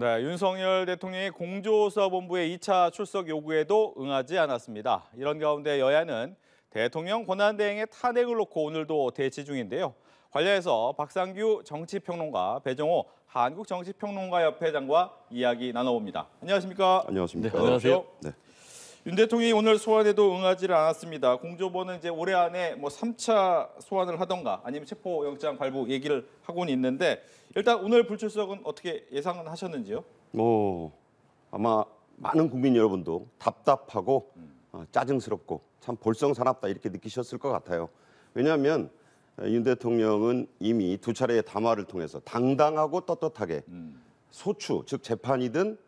네, 윤석열 대통령이 공조수사본부의 2차 출석 요구에도 응하지 않았습니다. 이런 가운데 여야는 대통령 권한대행의 탄핵을 놓고 오늘도 대치 중인데요. 관련해서 박상규 정치평론가, 배정호 한국정치평론가협회장과 이야기 나눠봅니다. 안녕하십니까? 안녕하십니까? 네, 안녕하세요. 네. 윤 대통령이 오늘 소환에도 응하지를 않았습니다. 공조본은 이제 올해 안에 3차 소환을 하던가 아니면 체포영장 발부 얘기를 하고는 있는데 일단 오늘 불출석은 어떻게 예상은 하셨는지요? 아마 많은 국민 여러분도 답답하고 짜증스럽고 참 볼썽사납다 이렇게 느끼셨을 것 같아요. 왜냐하면 윤 대통령은 이미 두 차례의 담화를 통해서 당당하고 떳떳하게 소추, 즉 재판이든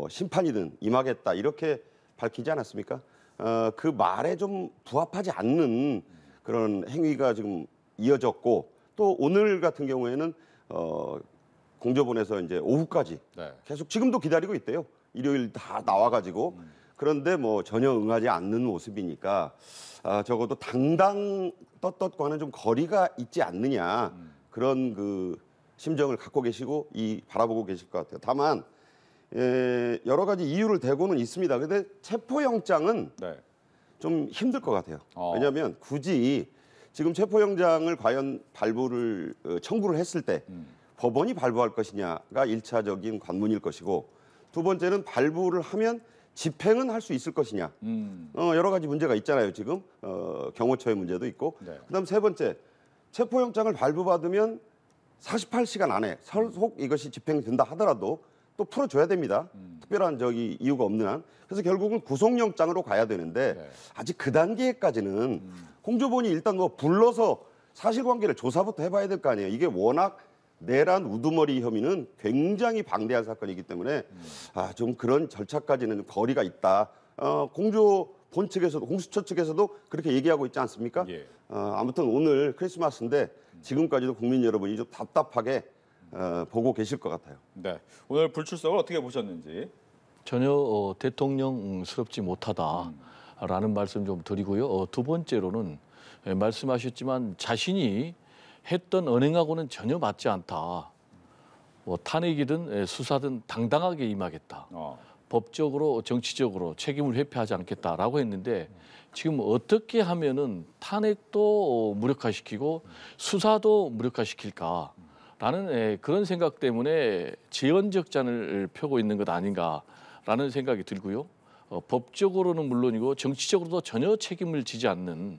심판이든 임하겠다 이렇게 밝히지 않았습니까? 그 말에 좀 부합하지 않는 그런 행위가 지금 이어졌고 또 오늘 같은 경우에는 공조본에서 이제 오후까지 계속 지금도 기다리고 있대요. 일요일 다 나와가지고 그런데 전혀 응하지 않는 모습이니까 적어도 당당 떳떳과는 좀 거리가 있지 않느냐 그런 그 심정을 갖고 계시고 바라보고 계실 것 같아요. 다만 여러 가지 이유를 대고는 있습니다. 근데 체포영장은 좀 힘들 것 같아요. 왜냐하면 굳이 지금 체포영장을 과연 발부를 청구를 했을 때 법원이 발부할 것이냐가 1차적인 관문일 것이고 두 번째는 발부를 하면 집행은 할 수 있을 것이냐. 여러 가지 문제가 있잖아요. 지금 경호처의 문제도 있고. 그다음 세 번째 체포영장을 발부받으면 48시간 안에 설속 이것이 집행된다 하더라도 또 풀어줘야 됩니다. 특별한 이유가 없는 한. 그래서 결국은 구속영장으로 가야 되는데 아직 그 단계까지는 공조본이 일단 불러서 사실관계를 조사부터 해봐야 될 거 아니에요. 이게 워낙 내란 우두머리 혐의는 굉장히 방대한 사건이기 때문에 좀 그런 절차까지는 거리가 있다. 공조본 측에서도 공수처 측에서도 그렇게 얘기하고 있지 않습니까? 아무튼 오늘 크리스마스인데 지금까지도 국민 여러분이 좀 답답하게 보고 계실 것 같아요. 네, 오늘 불출석을 어떻게 보셨는지. 전혀 대통령스럽지 못하다라는 말씀 좀 드리고요. 두 번째로는 말씀하셨지만 자신이 했던 언행하고는 전혀 맞지 않다. 탄핵이든 수사든 당당하게 임하겠다. 법적으로 정치적으로 책임을 회피하지 않겠다라고 했는데 지금 어떻게 하면은 탄핵도 무력화시키고 수사도 무력화시킬까? 라는 그런 생각 때문에 재언적잔을 펴고 있는 것 아닌가라는 생각이 들고요. 법적으로는 물론이고 정치적으로도 전혀 책임을 지지 않는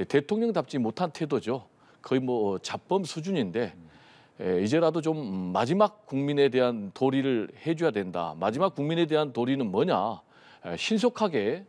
대통령답지 못한 태도죠. 거의 잡범 수준인데 이제라도 좀 마지막 국민에 대한 도리를 해줘야 된다. 마지막 국민에 대한 도리는 뭐냐? 신속하게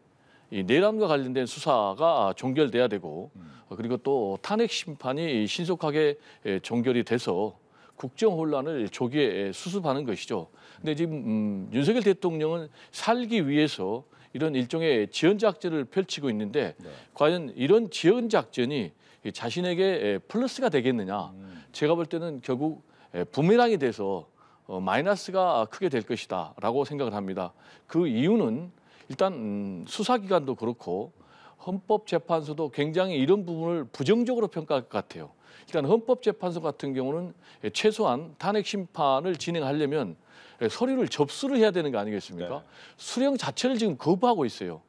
이 내란과 관련된 수사가 종결돼야 되고 그리고 또 탄핵 심판이 신속하게 종결이 돼서 국정 혼란을 조기에 수습하는 것이죠. 근데 지금 윤석열 대통령은 살기 위해서 이런 일종의 지연작전을 펼치고 있는데 과연 이런 지연작전이 자신에게 플러스가 되겠느냐. 제가 볼 때는 결국 부메랑이 돼서 마이너스가 크게 될 것이다 라고 생각을 합니다. 그 이유는 일단 수사기관도 그렇고 헌법재판소도 굉장히 이런 부분을 부정적으로 평가할 것 같아요. 일단 헌법재판소 같은 경우는 최소한 탄핵 심판을 진행하려면 서류를 접수를 해야 되는 거 아니겠습니까? 수령 자체를 지금 거부하고 있어요.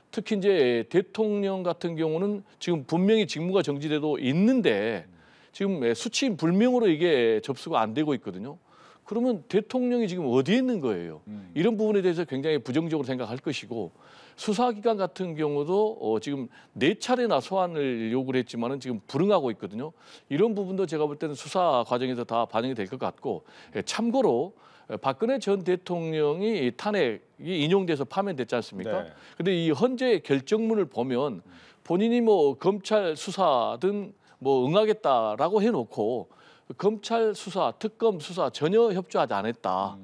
특히 이제 대통령 같은 경우는 지금 분명히 직무가 정지돼도 있는데 지금 수치인 불명으로 이게 접수가 안 되고 있거든요. 그러면 대통령이 지금 어디에 있는 거예요? 이런 부분에 대해서 굉장히 부정적으로 생각할 것이고 수사기관 같은 경우도 지금 4차례나 소환을 요구를 했지만은 지금 불응하고 있거든요. 이런 부분도 제가 볼 때는 수사 과정에서 다 반영이 될 것 같고 참고로 박근혜 전 대통령이 탄핵이 인용돼서 파면됐지 않습니까? 근데 이 헌재 결정문을 보면 본인이 검찰 수사든 응하겠다라고 해놓고 검찰 수사, 특검 수사 전혀 협조하지 않았다.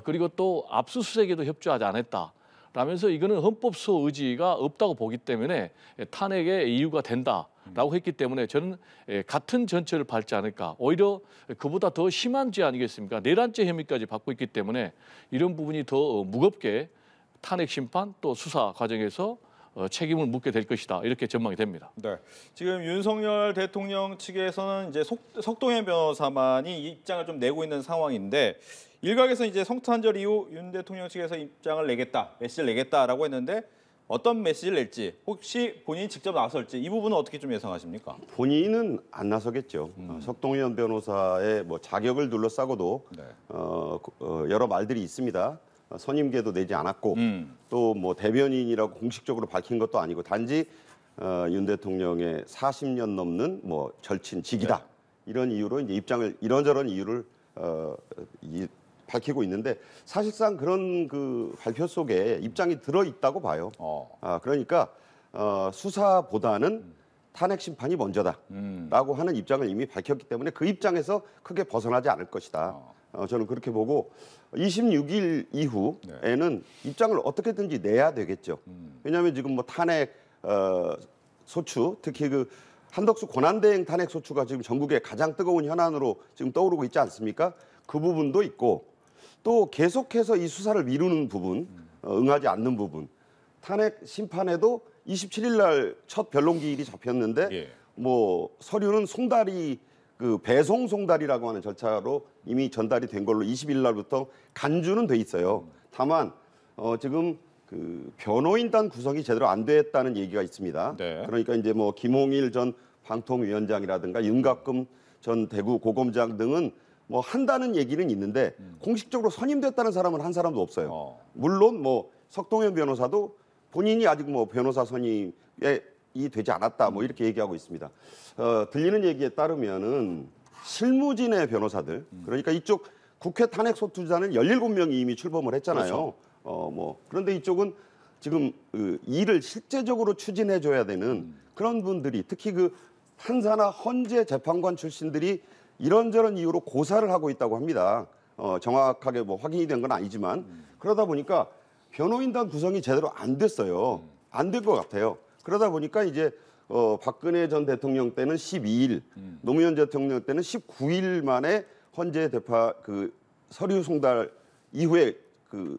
그리고 또 압수수색에도 협조하지 않았다. 라면서 이거는 헌법소 의지가 없다고 보기 때문에 탄핵의 이유가 된다라고 했기 때문에 저는 같은 전철을 밟지 않을까. 오히려 그보다 더 심한 죄 아니겠습니까? 내란죄 혐의까지 받고 있기 때문에 이런 부분이 더 무겁게 탄핵 심판 또 수사 과정에서 책임을 묻게 될 것이다. 이렇게 전망이 됩니다. 네. 지금 윤석열 대통령 측에서는 이제 석동현 변호사만이 입장을 좀 내고 있는 상황인데 일각에서 이제 성탄절 이후 윤 대통령 측에서 입장을 내겠다, 메시지를 내겠다라고 했는데 어떤 메시지를 낼지 혹시 본인이 직접 나설지 이 부분은 어떻게 좀 예상하십니까? 본인은 안 나서겠죠. 석동현 변호사의 뭐 자격을 둘러싸고도 네. 여러 말들이 있습니다. 선임계도 내지 않았고 또 뭐 대변인이라고 공식적으로 밝힌 것도 아니고 단지 윤 대통령의 40년 넘는 뭐 절친 직이다 이런 이유로 이제 입장을 이런저런 이유를 밝히고 있는데 사실상 그런 그 발표 속에 입장이 들어 있다고 봐요. 그러니까 수사보다는 탄핵 심판이 먼저다라고 하는 입장을 이미 밝혔기 때문에 그 입장에서 크게 벗어나지 않을 것이다. 저는 그렇게 보고 26일 이후에는 입장을 어떻게든지 내야 되겠죠. 왜냐하면 지금 뭐 탄핵 소추, 특히 그 한덕수 권한대행 탄핵 소추가 지금 전국의 가장 뜨거운 현안으로 지금 떠오르고 있지 않습니까? 그 부분도 있고 또 계속해서 이 수사를 미루는 부분, 응하지 않는 부분, 탄핵 심판에도 27일 날 첫 변론기일이 잡혔는데 예. 뭐 서류는 송달이 그 배송 송달이라고 하는 절차로 이미 전달이 된 걸로 20일 날부터 간주는 돼 있어요. 다만 지금 그 변호인단 구성이 제대로 안 됐다는 얘기가 있습니다. 네. 그러니까 이제 뭐 김홍일 전 방통위원장이라든가 윤갑금 전 대구 고검장 등은 뭐 한다는 얘기는 있는데 공식적으로 선임됐다는 사람은 한 사람도 없어요. 물론 뭐 석동현 변호사도 본인이 아직 뭐 변호사 선임이 되지 않았다 뭐 이렇게 얘기하고 있습니다. 들리는 얘기에 따르면은 실무진의 변호사들 그러니까 이쪽 국회 탄핵 소추자는 17명이 이미 출범을 했잖아요. 그렇죠. 그런데 이쪽은 지금 그 일을 실제적으로 추진해 줘야 되는 그런 분들이 특히 그 판사나 헌재 재판관 출신들이 이런저런 이유로 고사를 하고 있다고 합니다. 정확하게 뭐 확인이 된 건 아니지만 그러다 보니까 변호인단 구성이 제대로 안 됐어요. 안 된 것 같아요. 그러다 보니까 이제 박근혜 전 대통령 때는 12일, 노무현 대통령 때는 19일 만에 헌재 대파 그 서류 송달 이후에 그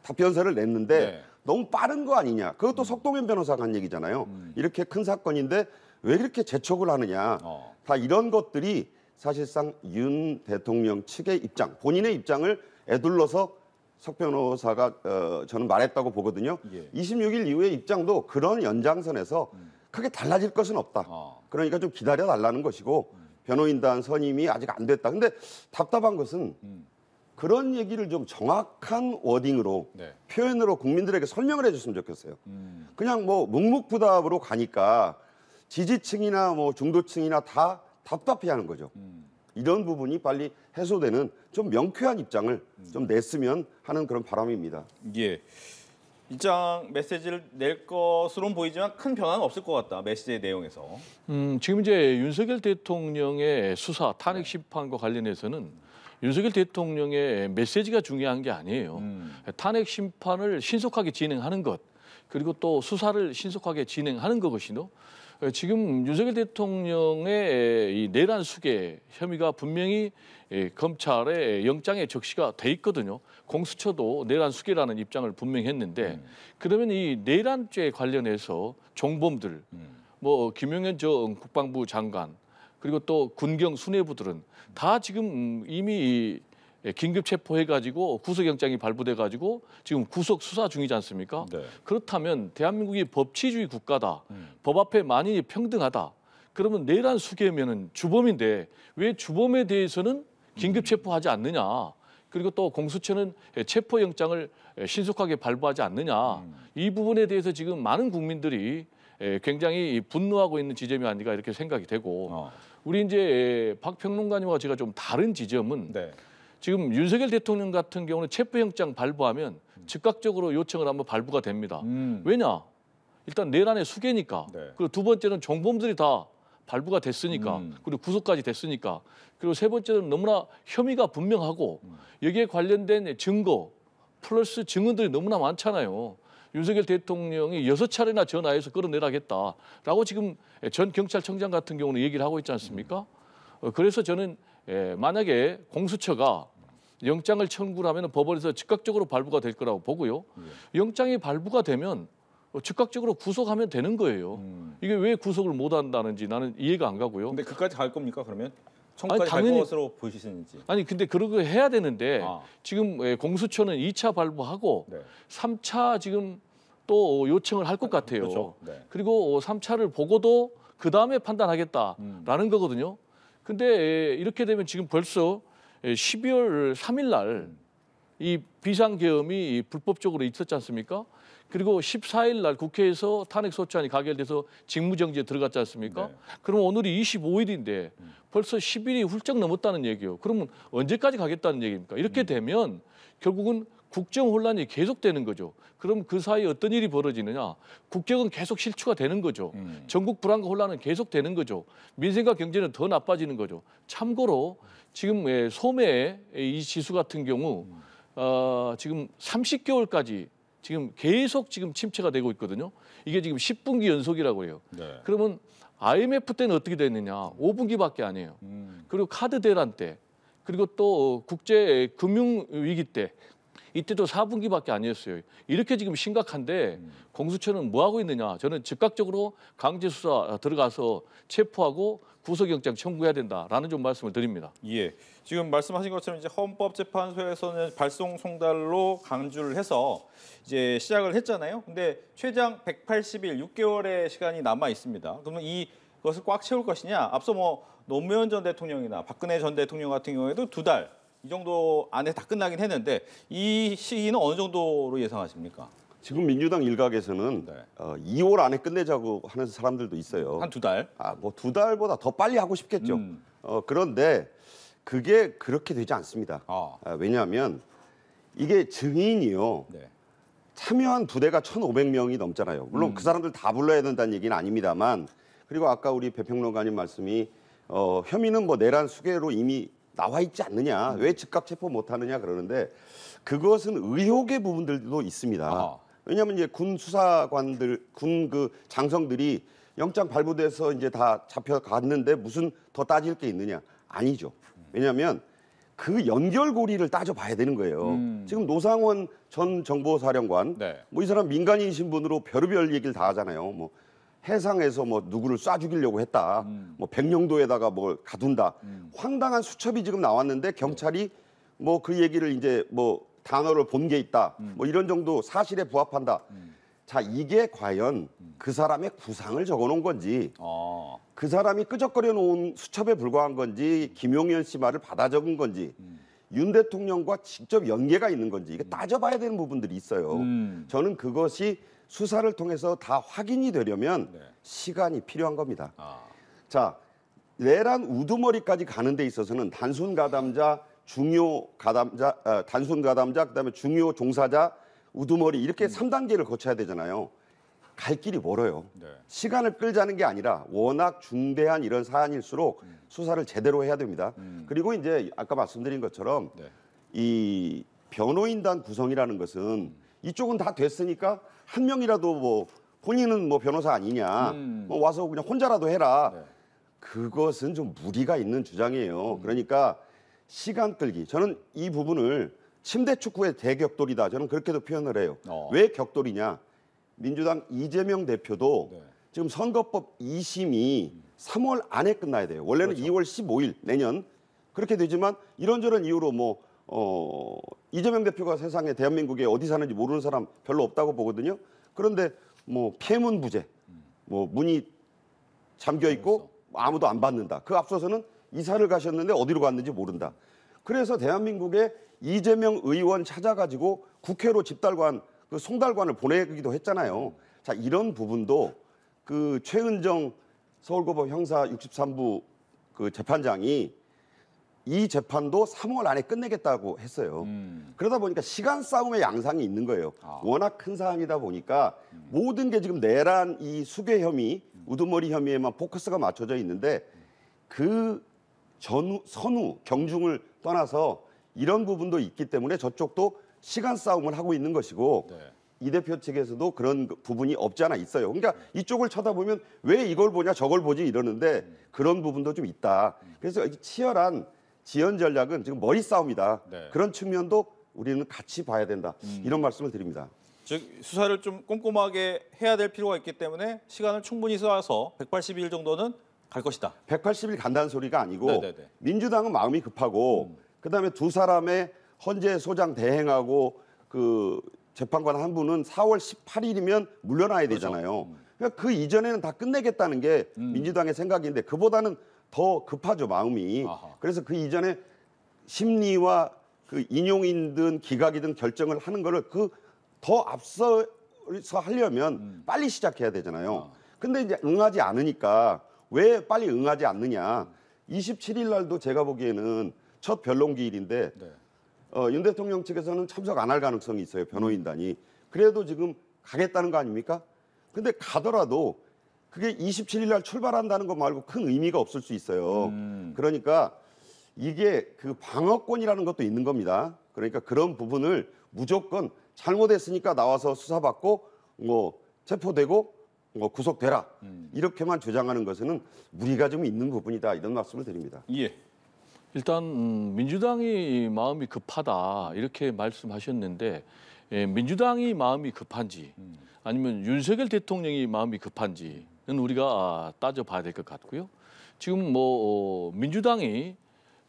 답변서를 냈는데 네. 너무 빠른 거 아니냐. 그것도 석동현 변호사가 한 얘기잖아요. 이렇게 큰 사건인데 왜 그렇게 재촉을 하느냐. 다 이런 것들이 사실상 윤 대통령 측의 입장, 본인의 입장을 애둘러서 석 변호사가 저는 말했다고 보거든요. 예. 26일 이후의 입장도 그런 연장선에서 크게 달라질 것은 없다. 그러니까 좀 기다려 달라는 것이고 변호인단 선임이 아직 안 됐다. 근데 답답한 것은 그런 얘기를 좀 정확한 워딩으로 네. 표현으로 국민들에게 설명을 해줬으면 좋겠어요. 그냥 뭐 묵묵부답으로 가니까 지지층이나 뭐 중도층이나 다 답답해하는 거죠. 이런 부분이 빨리 해소되는 좀 명쾌한 입장을 좀 냈으면 하는 그런 바람입니다. 예. 입장 메시지를 낼 것으로는 보이지만 큰 변화는 없을 것 같다. 메시지의 내용에서. 지금 이제 윤석열 대통령의 수사 탄핵 심판과 관련해서는 윤석열 대통령의 메시지가 중요한 게 아니에요. 탄핵 심판을 신속하게 진행하는 것 그리고 또 수사를 신속하게 진행하는 것이요. 지금 윤석열 대통령의 이 내란 수계 혐의가 분명히 검찰의 영장에 적시가 돼 있거든요. 공수처도 내란 수계라는 입장을 분명히 했는데 그러면 이 내란죄 관련해서 종범들, 뭐 김용현 전 국방부 장관 그리고 또 군경 수뇌부들은 다 지금 이미 긴급 체포해가지고 구속영장이 발부돼가지고 지금 구속 수사 중이지 않습니까? 네. 그렇다면 대한민국이 법치주의 국가다. 법 앞에 만인이 평등하다. 그러면 내란 수계면은 주범인데 왜 주범에 대해서는 긴급 체포하지 않느냐? 그리고 또 공수처는 체포영장을 신속하게 발부하지 않느냐? 이 부분에 대해서 지금 많은 국민들이 굉장히 분노하고 있는 지점이 아닌가 이렇게 생각이 되고 우리 이제 박 평론가님과 제가 좀 다른 지점은. 네. 지금 윤석열 대통령 같은 경우는 체포영장 발부하면 즉각적으로 요청을 하면 발부가 됩니다. 왜냐? 일단 내란의 수계니까. 네. 그리고 두 번째는 정범들이 다 발부가 됐으니까. 그리고 구속까지 됐으니까. 그리고 세 번째는 너무나 혐의가 분명하고 여기에 관련된 증거 플러스 증언들이 너무나 많잖아요. 윤석열 대통령이 6차례나 전화해서 끌어내라겠다라고 지금 전 경찰청장 같은 경우는 얘기를 하고 있지 않습니까? 그래서 저는 만약에 공수처가 영장을 청구를 하면 법원에서 즉각적으로 발부가 될 거라고 보고요. 영장이 발부가 되면 즉각적으로 구속하면 되는 거예요. 이게 왜 구속을 못 한다는지 나는 이해가 안 가고요. 근데 그까지 갈 겁니까 그러면? 청구까지 갈 당연히- 것으로 보시는지. 아니 근데 그런 거 해야 되는데 아. 지금 공수처는 2차 발부하고 네. 3차 지금 또 요청을 할 것 같아요. 그렇죠. 네. 그리고 3차를 보고도 그 다음에 판단하겠다라는 거거든요. 근데 이렇게 되면 지금 벌써 12월 3일 날 이 비상계엄이 불법적으로 있었지 않습니까? 그리고 14일 날 국회에서 탄핵소추안이 가결돼서 직무정지에 들어갔지 않습니까? 네. 그럼 오늘이 25일인데 벌써 10일이 훌쩍 넘었다는 얘기예요. 그러면 언제까지 가겠다는 얘기입니까? 이렇게 되면 결국은 국정 혼란이 계속되는 거죠. 그럼 그 사이에 어떤 일이 벌어지느냐? 국격은 계속 실추가 되는 거죠. 전국 불안과 혼란은 계속되는 거죠. 민생과 경제는 더 나빠지는 거죠. 참고로 지금 소매 이 지수 같은 경우 지금 30개월까지 지금 계속 지금 침체가 되고 있거든요. 이게 지금 10분기 연속이라고 해요. 네. 그러면 IMF 때는 어떻게 됐느냐? 5분기밖에 아니에요. 그리고 카드 대란 때, 그리고 또 국제 금융 위기 때, 이때도 4분기밖에 아니었어요. 이렇게 지금 심각한데 공수처는 뭐 하고 있느냐? 저는 즉각적으로 강제 수사 들어가서 체포하고 구속영장 청구해야 된다라는 좀 말씀을 드립니다. 예. 지금 말씀하신 것처럼 이제 헌법재판소에서는 발송 송달로 강주를 해서 이제 시작을 했잖아요. 근데 최장 180일, 6개월의 시간이 남아 있습니다. 그러면 이것을 꽉 채울 것이냐? 앞서 뭐 노무현 전 대통령이나 박근혜 전 대통령 같은 경우에도 2달 이 정도 안에 다 끝나긴 했는데 이 시기는 어느 정도로 예상하십니까? 지금 민주당 일각에서는 네. 2월 안에 끝내자고 하는 사람들도 있어요. 한 2달? 뭐 2달보다 더 빨리 하고 싶겠죠. 그런데 그게 그렇게 되지 않습니다. 왜냐하면 이게 증인이요. 네. 참여한 부대가 1,500명이 넘잖아요. 물론 그 사람들 다 불러야 된다는 얘기는 아닙니다만, 그리고 아까 우리 배평론가님 말씀이 혐의는 뭐 내란 수개로 이미 나와 있지 않느냐, 왜 즉각 체포 못하느냐 그러는데 그것은 의혹의 부분들도 있습니다. 왜냐하면 이제 군 수사관들, 군 그 장성들이 영장 발부돼서 이제 다 잡혀갔는데 무슨 더 따질 게 있느냐? 아니죠. 왜냐하면 그 연결고리를 따져봐야 되는 거예요. 지금 노상원 전 정보사령관, 네. 뭐 이 사람 민간인 신분으로 별의별 얘기를 다 하잖아요. 뭐 해상에서 뭐 누구를 쏴 죽이려고 했다. 뭐 백령도에다가 뭘 가둔다. 황당한 수첩이 지금 나왔는데 경찰이 뭐 그 얘기를 이제 뭐 단어를 본 게 있다. 뭐 이런 정도 사실에 부합한다. 자, 이게 과연 그 사람의 구상을 적어놓은 건지, 그 사람이 끄적거려 놓은 수첩에 불과한 건지, 김용현 씨 말을 받아 적은 건지, 윤 대통령과 직접 연계가 있는 건지 이게 따져봐야 되는 부분들이 있어요. 저는 그것이 수사를 통해서 다 확인이 되려면 시간이 필요한 겁니다. 자, 내란 우두머리까지 가는 데 있어서는 단순 가담자, 중요 가담자, 단순 가담자, 그다음에 중요 종사자, 우두머리 이렇게 3단계를 거쳐야 되잖아요. 갈 길이 멀어요. 시간을 끌자는 게 아니라 워낙 중대한 이런 사안일수록 수사를 제대로 해야 됩니다. 그리고 이제 아까 말씀드린 것처럼 이 변호인단 구성이라는 것은 이쪽은 다 됐으니까 한 명이라도 뭐 본인은 뭐 변호사 아니냐, 뭐 와서 그냥 혼자라도 해라. 그것은 좀 무리가 있는 주장이에요. 그러니까 시간 끌기. 저는 이 부분을 침대 축구의 대격돌이다. 저는 그렇게도 표현을 해요. 왜 격돌이냐? 민주당 이재명 대표도 지금 선거법 2심이 3월 안에 끝나야 돼요. 원래는 2월 15일 내년 그렇게 되지만 이런저런 이유로 뭐 이재명 대표가 세상에 대한민국에 어디 사는지 모르는 사람 별로 없다고 보거든요. 그런데 뭐 폐문부재, 뭐 문이 잠겨 있고 아무도 안 받는다. 그 앞서서는 이사를 가셨는데 어디로 갔는지 모른다. 그래서 대한민국에 이재명 의원 찾아가지고 국회로 집달관, 그 송달관을 보내기도 했잖아요. 자, 이런 부분도 그 최은정 서울고법 형사 63부 그 재판장이 이 재판도 3월 안에 끝내겠다고 했어요. 그러다 보니까 시간 싸움의 양상이 있는 거예요. 워낙 큰 사안이다 보니까 모든 게 지금 내란 이 수괴 혐의, 우두머리 혐의에만 포커스가 맞춰져 있는데 그 선후, 경중을 떠나서 이런 부분도 있기 때문에 저쪽도 시간 싸움을 하고 있는 것이고 이 대표 측에서도 그런 부분이 없지 않아 있어요. 그러니까 이쪽을 쳐다보면 왜 이걸 보냐 저걸 보지 이러는데 그런 부분도 좀 있다. 그래서 치열한 지연 전략은 지금 머리 싸움이다. 그런 측면도 우리는 같이 봐야 된다. 이런 말씀을 드립니다. 즉 수사를 좀 꼼꼼하게 해야 될 필요가 있기 때문에 시간을 충분히 써서 180일 정도는 갈 것이다. 180일 간다는 소리가 아니고 네네네. 민주당은 마음이 급하고 그다음에 두 사람의 헌재 소장 대행하고 그 재판관 한 분은 4월 18일이면 물러나야 되잖아요. 그러니까 그 이전에는 다 끝내겠다는 게 민주당의 생각인데 그보다는 더 급하죠, 마음이. 아하. 그래서 그 이전에 심리와 그 인용이든 기각이든 결정을 하는 거를 그 더 앞서서 하려면 빨리 시작해야 되잖아요. 근데 이제 응하지 않으니까 왜 빨리 응하지 않느냐. 27일 날도 제가 보기에는 첫 변론기일인데 네. 윤 대통령 측에서는 참석 안 할 가능성이 있어요. 변호인단이. 그래도 지금 가겠다는 거 아닙니까? 근데 가더라도 그게 27일 날 출발한다는 것 말고 큰 의미가 없을 수 있어요. 그러니까 이게 그 방어권이라는 것도 있는 겁니다. 그러니까 그런 부분을 무조건 잘못했으니까 나와서 수사받고 뭐 체포되고 뭐 구속되라 이렇게만 주장하는 것은 무리가 좀 있는 부분이다 이런 말씀을 드립니다. 예. 일단 민주당이 마음이 급하다 이렇게 말씀하셨는데 민주당이 마음이 급한지 아니면 윤석열 대통령이 마음이 급한지는 우리가 따져봐야 될 것 같고요. 지금 뭐 민주당이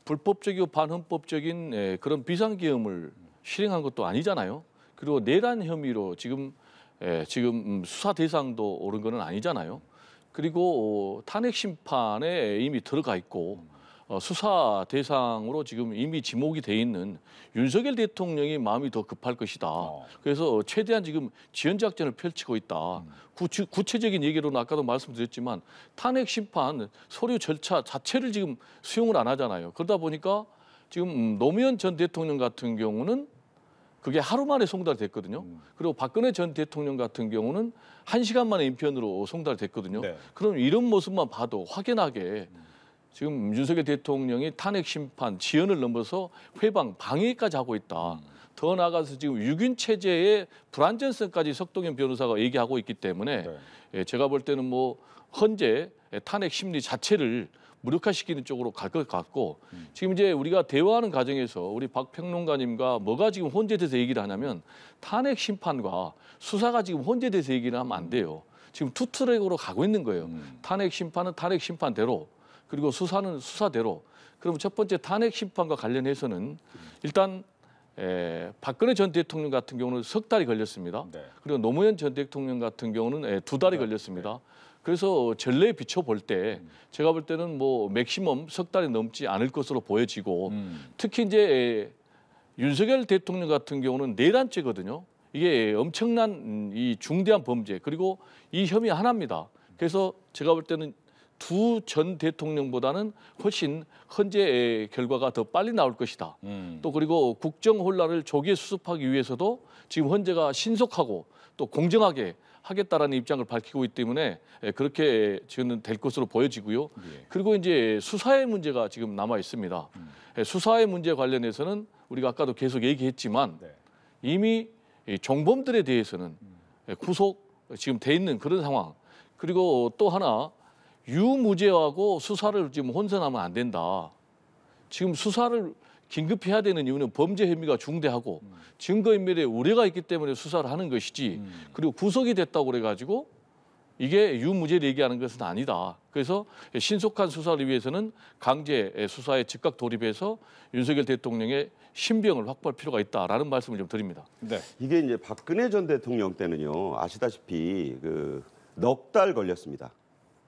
불법적이고 반헌법적인 그런 비상계엄을 실행한 것도 아니잖아요. 그리고 내란 혐의로 지금 수사 대상도 오른 거는 아니잖아요. 그리고 탄핵 심판에 이미 들어가 있고 수사 대상으로 지금 이미 지목이 돼 있는 윤석열 대통령이 마음이 더 급할 것이다. 그래서 최대한 지금 지연 작전을 펼치고 있다. 구체적인 얘기로는 아까도 말씀드렸지만 탄핵 심판 서류 절차 자체를 지금 수용을 안 하잖아요. 그러다 보니까 지금 노무현 전 대통령 같은 경우는 그게 하루 만에 송달됐거든요. 그리고 박근혜 전 대통령 같은 경우는 1시간 만에 인편으로 송달됐거든요. 네. 그럼 이런 모습만 봐도 확연하게 지금 윤석열 대통령이 탄핵 심판 지연을 넘어서 회방 방해까지 하고 있다. 더 나아가서 지금 유균 체제의 불안전성까지 석동현 변호사가 얘기하고 있기 때문에 제가 볼 때는 뭐 헌재 탄핵 심리 자체를 무력화시키는 쪽으로 갈 것 같고 지금 이제 우리가 대화하는 과정에서 우리 박 평론가님과 뭐가 지금 혼재돼서 얘기를 하냐면 탄핵 심판과 수사가 지금 혼재돼서 얘기를 하면 안 돼요. 지금 투 트랙으로 가고 있는 거예요. 탄핵 심판은 탄핵 심판대로 그리고 수사는 수사대로. 그럼 첫 번째 탄핵 심판과 관련해서는 일단 박근혜 전 대통령 같은 경우는 석 달이 걸렸습니다. 네. 그리고 노무현 전 대통령 같은 경우는 2달이 걸렸습니다. 그래서 전례에 비춰볼 때 제가 볼 때는 뭐 맥시멈 석 달이 넘지 않을 것으로 보여지고 특히 이제 윤석열 대통령 같은 경우는 내란죄거든요. 이게 엄청난 이 중대한 범죄 그리고 이 혐의 하나입니다. 그래서 제가 볼 때는 두 전 대통령보다는 훨씬 헌재 결과가 더 빨리 나올 것이다. 또 그리고 국정 혼란을 조기에 수습하기 위해서도 지금 헌재가 신속하고 또 공정하게 하겠다라는 입장을 밝히고 있기 때문에 그렇게 저는 될 것으로 보여지고요. 그리고 이제 수사의 문제가 지금 남아 있습니다. 수사의 문제 관련해서는 우리가 아까도 계속 얘기했지만 이미 종범들에 대해서는 구속 지금 돼 있는 그런 상황. 그리고 또 하나 유무죄하고 수사를 지금 혼선하면 안 된다. 지금 수사를 긴급히 해야 되는 이유는 범죄 혐의가 중대하고 증거인멸에 우려가 있기 때문에 수사를 하는 것이지 그리고 구속이 됐다고 그래가지고 이게 유무죄를 얘기하는 것은 아니다. 그래서 신속한 수사를 위해서는 강제 수사에 즉각 돌입해서 윤석열 대통령의 신병을 확보할 필요가 있다라는 말씀을 좀 드립니다. 네. 이게 이제 박근혜 전 대통령 때는요 아시다시피 그 넉 달 걸렸습니다.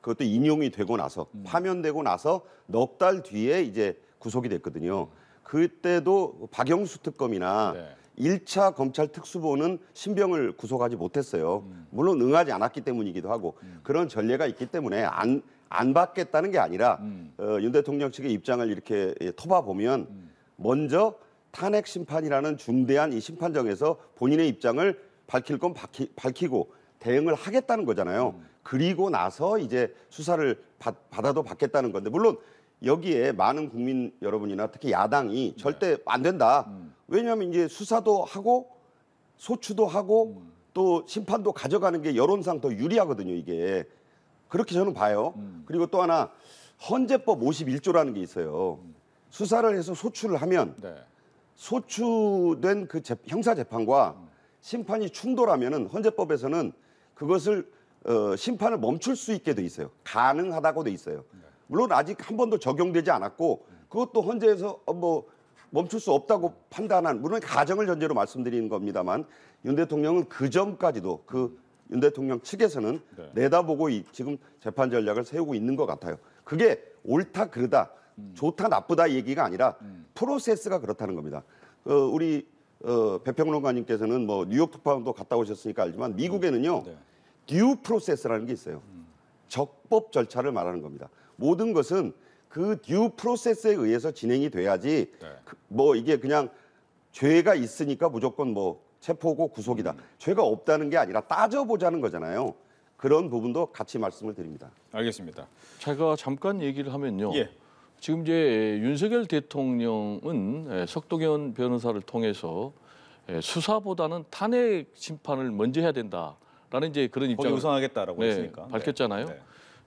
그것도 인용이 되고 나서 파면되고 나서 넉 달 뒤에 이제 구속이 됐거든요. 그때도 박영수 특검이나 1차 검찰 특수본은 신병을 구속하지 못했어요. 물론 응하지 않았기 때문이기도 하고 그런 전례가 있기 때문에 안 받겠다는 게 아니라 윤 대통령 측의 입장을 이렇게 터봐 보면 먼저 탄핵 심판이라는 중대한 이 심판정에서 본인의 입장을 밝힐 건 밝히고 대응을 하겠다는 거잖아요. 그리고 나서 이제 수사를 받아도 받겠다는 건데 물론 여기에 많은 국민 여러분이나 특히 야당이 절대 안 된다. 왜냐하면 이제 수사도 하고 소추도 하고 또 심판도 가져가는 게 여론상 더 유리하거든요. 이게 그렇게 저는 봐요. 그리고 또 하나 헌재법 51조라는 게 있어요. 수사를 해서 소추를 하면 소추된 그 형사 재판과 심판이 충돌하면은 헌재법에서는 그것을 심판을 멈출 수 있게 돼 있어요. 가능하다고 돼 있어요. 물론 아직 한 번도 적용되지 않았고 그것도 헌재에서 뭐 멈출 수 없다고 판단한, 물론 가정을 전제로 말씀드리는 겁니다만, 윤 대통령은 그 전까지도 윤 대통령 측에서는 네. 내다보고 지금 재판 전략을 세우고 있는 것 같아요. 그게 옳다 그르다, 좋다 나쁘다 얘기가 아니라 프로세스가 그렇다는 겁니다. 우리 배평론가님께서는 뭐 뉴욕 특파원도 갔다 오셨으니까 알지만 미국에는요 네. 듀 프로세스라는 게 있어요. 적법 절차를 말하는 겁니다. 모든 것은 그 듀 프로세스에 의해서 진행이 돼야지 네. 뭐 이게 그냥 죄가 있으니까 무조건 뭐 체포고 구속이다. 죄가 없다는 게 아니라 따져보자는 거잖아요. 그런 부분도 같이 말씀을 드립니다. 알겠습니다. 제가 잠깐 얘기를 하면요. 예. 지금 이제 윤석열 대통령은 석동현 변호사를 통해서 수사보다는 탄핵 심판을 먼저 해야 된다라는 이제 그런 거기 입장을 우선하겠다라고 했으니까. 밝혔잖아요. 네.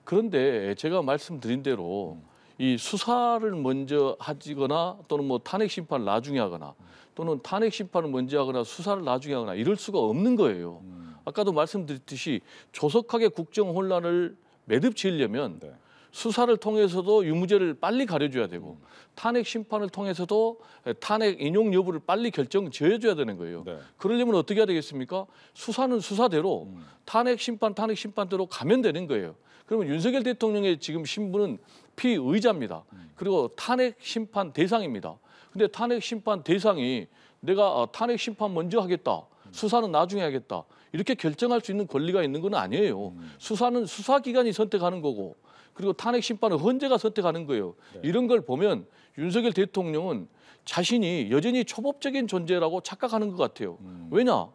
그런데 제가 말씀드린 대로 이 수사를 먼저 하거나 또는 뭐 탄핵 심판을 나중에 하거나 또는 탄핵 심판을 먼저 하거나 수사를 나중에 하거나 이럴 수가 없는 거예요. 아까도 말씀드렸듯이 조속하게 국정 혼란을 매듭지으려면 네. 수사를 통해서도 유무죄를 빨리 가려줘야 되고 탄핵 심판을 통해서도 탄핵 인용 여부를 빨리 결정 지어줘야 되는 거예요. 네. 그러려면 어떻게 해야 되겠습니까? 수사는 수사대로 탄핵 심판대로 가면 되는 거예요. 그러면 윤석열 대통령의 지금 신분은 피의자입니다. 그리고 탄핵 심판 대상입니다. 근데 탄핵 심판 대상이 내가 탄핵 심판 먼저 하겠다. 수사는 나중에 하겠다. 이렇게 결정할 수 있는 권리가 있는 건 아니에요. 수사는 수사기관이 선택하는 거고 그리고 탄핵 심판은 헌재가 선택하는 거예요. 네. 이런 걸 보면 윤석열 대통령은 자신이 여전히 초법적인 존재라고 착각하는 것 같아요. 왜냐?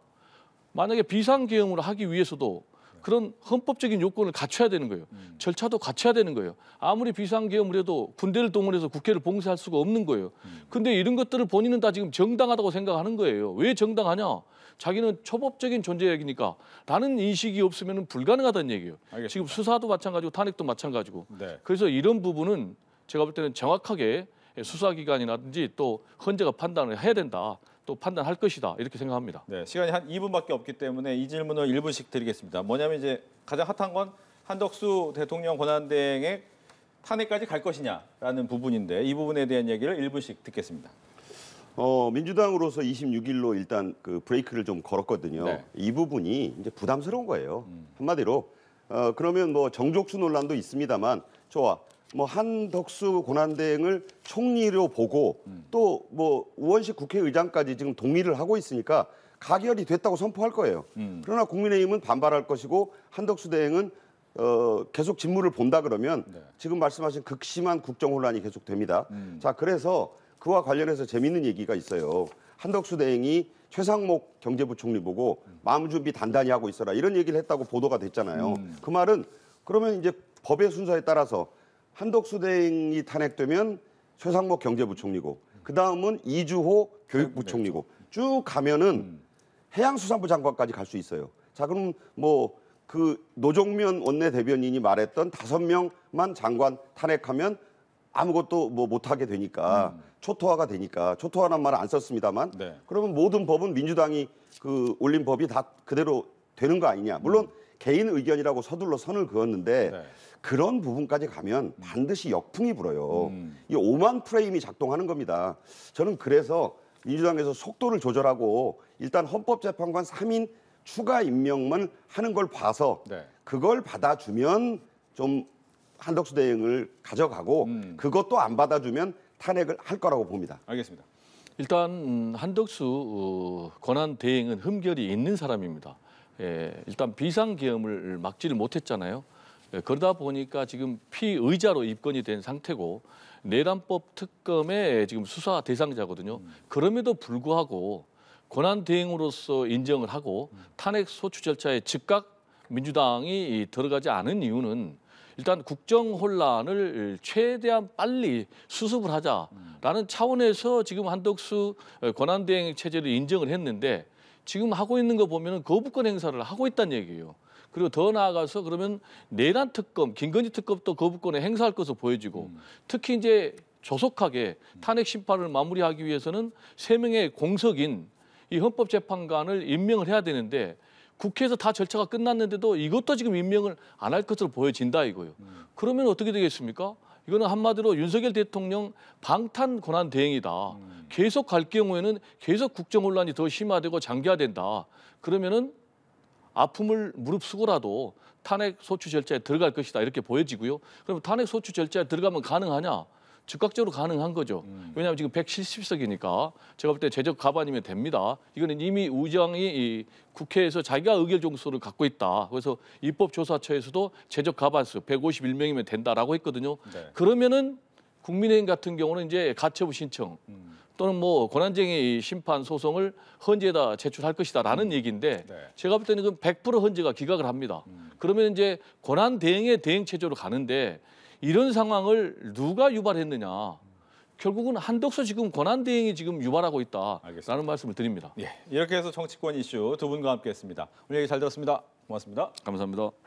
만약에 비상계엄을 하기 위해서도 그런 헌법적인 요건을 갖춰야 되는 거예요. 절차도 갖춰야 되는 거예요. 아무리 비상계엄을 해도 군대를 동원해서 국회를 봉쇄할 수가 없는 거예요. 근데 이런 것들을 본인은 다 지금 정당하다고 생각하는 거예요. 왜 정당하냐? 자기는 초법적인 존재이니까 라는 인식이 없으면 불가능하다는 얘기예요. 알겠습니다. 지금 수사도 마찬가지고 탄핵도 마찬가지고. 네. 그래서 이런 부분은 제가 볼 때는 정확하게 수사기관이라든지 또 헌재가 판단을 해야 된다. 또 판단할 것이다. 이렇게 생각합니다. 네, 시간이 한 2분밖에 없기 때문에 이 질문을 1분씩 드리겠습니다. 뭐냐면 이제 가장 핫한 건 한덕수 대통령 권한대행의 탄핵까지 갈 것이냐라는 부분인데 이 부분에 대한 얘기를 1분씩 듣겠습니다. 민주당으로서 26일로 일단 그 브레이크를 좀 걸었거든요. 네. 이 부분이 이제 부담스러운 거예요. 한마디로 그러면 뭐 정족수 논란도 있습니다만 좋아. 뭐 한덕수 권한대행을 총리로 보고 또 뭐 우원식 국회의장까지 지금 동의를 하고 있으니까 가결이 됐다고 선포할 거예요. 그러나 국민의힘은 반발할 것이고 한덕수 대행은 계속 직무를 본다 그러면 네. 지금 말씀하신 극심한 국정 혼란이 계속됩니다. 자, 그래서 그와 관련해서 재밌는 얘기가 있어요. 한덕수 대행이 최상목 경제부총리 보고 마음 준비 단단히 하고 있어라 이런 얘기를 했다고 보도가 됐잖아요. 그 말은 그러면 이제 법의 순서에 따라서 한덕수 대행이 탄핵되면 최상목 경제부총리고 그 다음은 이주호 교육부총리고 쭉 가면은 해양수산부 장관까지 갈 수 있어요. 자, 그럼 뭐 그 노종면 원내대변인이 말했던 5명만 장관 탄핵하면 아무것도 뭐 못하게 되니까 초토화가 되니까 초토화란 말은 안 썼습니다만 네. 그러면 모든 법은 민주당이 그 올린 법이 다 그대로 되는 거 아니냐. 물론 개인 의견이라고 서둘러 선을 그었는데 네. 그런 부분까지 가면 반드시 역풍이 불어요. 이 오만 프레임이 작동하는 겁니다. 저는 그래서 민주당에서 속도를 조절하고 일단 헌법재판관 3인 추가 임명만 하는 걸 봐서 네. 그걸 받아주면 좀 한덕수 대행을 가져가고 그것도 안 받아주면 탄핵을 할 거라고 봅니다. 알겠습니다. 일단 한덕수 권한 대행은 흠결이 있는 사람입니다. 일단 비상계엄을 막지를 못했잖아요. 그러다 보니까 지금 피의자로 입건이 된 상태고 내란법 특검의 지금 수사 대상자거든요. 그럼에도 불구하고 권한 대행으로서 인정을 하고 탄핵 소추 절차에 즉각 민주당이 들어가지 않은 이유는 일단 국정 혼란을 최대한 빨리 수습을 하자라는 차원에서 지금 한덕수 권한 대행 체제를 인정을 했는데 지금 하고 있는 거 보면은 거부권 행사를 하고 있다는 얘기예요. 그리고 더 나아가서 그러면 내란 특검, 김건희 특검도 거부권에 행사할 것으로 보여지고 특히 이제 조속하게 탄핵 심판을 마무리하기 위해서는 3명의 공석인 이 헌법재판관을 임명을 해야 되는데 국회에서 다 절차가 끝났는데도 이것도 지금 임명을 안 할 것으로 보여진다 이거예요. 그러면 어떻게 되겠습니까? 이거는 한마디로 윤석열 대통령 방탄 권한 대행이다. 계속 갈 경우에는 계속 국정 혼란이 더 심화되고 장기화된다. 그러면은 아픔을 무릅쓰고라도 탄핵 소추 절차에 들어갈 것이다 이렇게 보여지고요. 그럼 탄핵 소추 절차에 들어가면 가능하냐? 즉각적으로 가능한 거죠. 왜냐하면 지금 170석이니까 제가 볼 때 제적 가반이면 됩니다. 이거는 이미 우정이 이 국회에서 자기가 의결 정수를 갖고 있다. 그래서 입법조사처에서도 제적 가반수 151명이면 된다라고 했거든요. 네. 그러면은 국민의힘 같은 경우는 이제 가처분 신청 또는 뭐 권한쟁의 심판 소송을 헌재에다 제출할 것이다라는 얘기인데 네. 제가 볼 때는 그 100% 헌재가 기각을 합니다. 그러면 이제 권한 대행의 대행 체제로 가는데 이런 상황을 누가 유발했느냐? 결국은 한덕수 지금 권한 대행이 지금 유발하고 있다라는 알겠습니다. 말씀을 드립니다. 예, 이렇게 해서 정치권 이슈 두 분과 함께했습니다. 오늘 얘기 잘 들었습니다. 고맙습니다. 감사합니다.